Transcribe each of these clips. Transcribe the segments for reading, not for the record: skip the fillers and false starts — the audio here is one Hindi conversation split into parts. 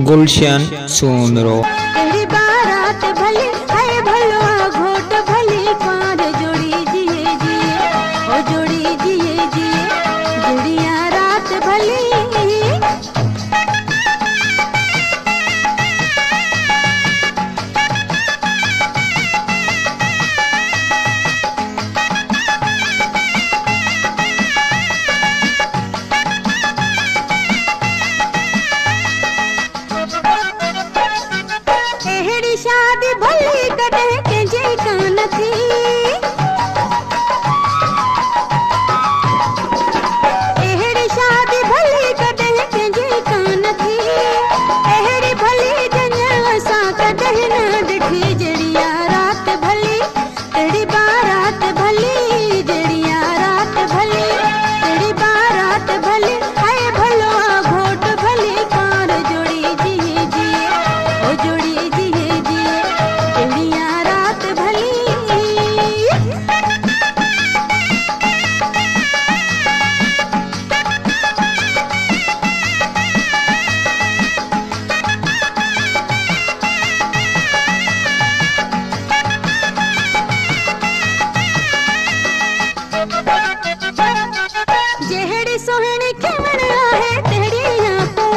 गुलशन सोनरो। तेरी बारात भली है भलवा घोट भली पार जोड़ी जिए जिए ओ जोड़ी जिए जिए जुड़िया रात भली। शादी भली कटे के जे कान थी एहड़ी शादी भली कटे के जे कान थी एहड़ी भली जन्या सा कटे न दिखी जड़िया रात भली तेरी बारात भली जड़िया रात भली तेरी बारात भली है भलवा घोट भली कार जोड़ी जिए जिए ओ जोड़ी जिए जिए रात भली। जेहड़ी सोहनी खिमण आहे तेरी आंखों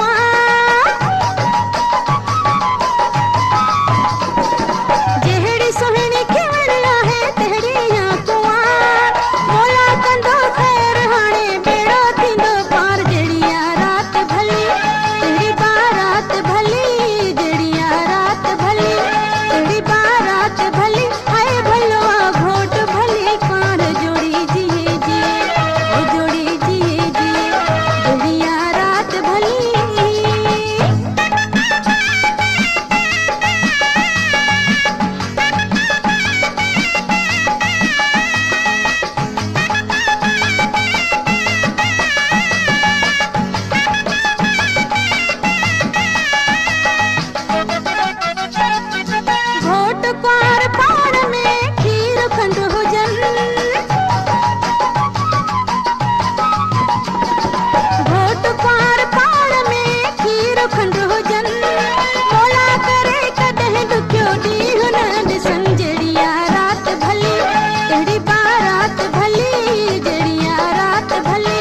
जेहड़ी सोहनी खिमण आहे तेरी आंखों मोला कंदो खैर हाणे बेड़ो थींदो पार जड़िया रात भली तेरी बारात भली जड़िया रात भली तेरी बारात भली है भलवा घोट भली पार जोड़ी जिए जिए ओ जोड़ी जिए जिए जड़िया रात भली। घोट पार पार में खीर खंड हुजन घोट पार पार में खीर खंड हुजन मोला करे कदह दुखियो डीह न दिसन जड़िया रात भली तेरी बारात भली जड़िया रात भली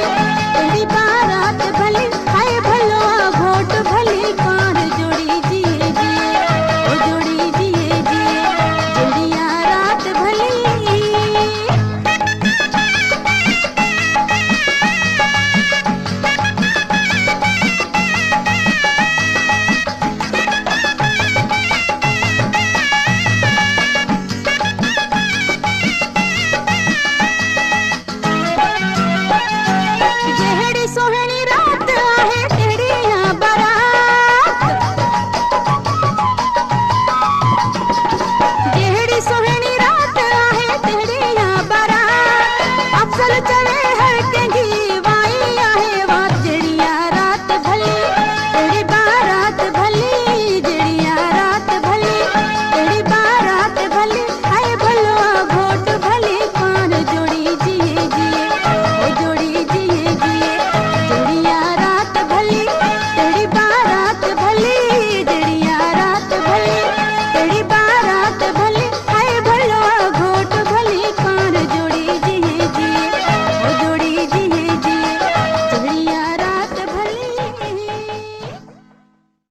तेरी बारात भली है भलवा घोट भली कार जोड़ी जिए जिए ओ जोड़ी जिए जिए जड़िया रात भली। जेहड़ी सोहनी रात आहे तेरी यहाँ बारात जेहड़ी सोहनी रात आहे तेरी यहाँ बारात अफसल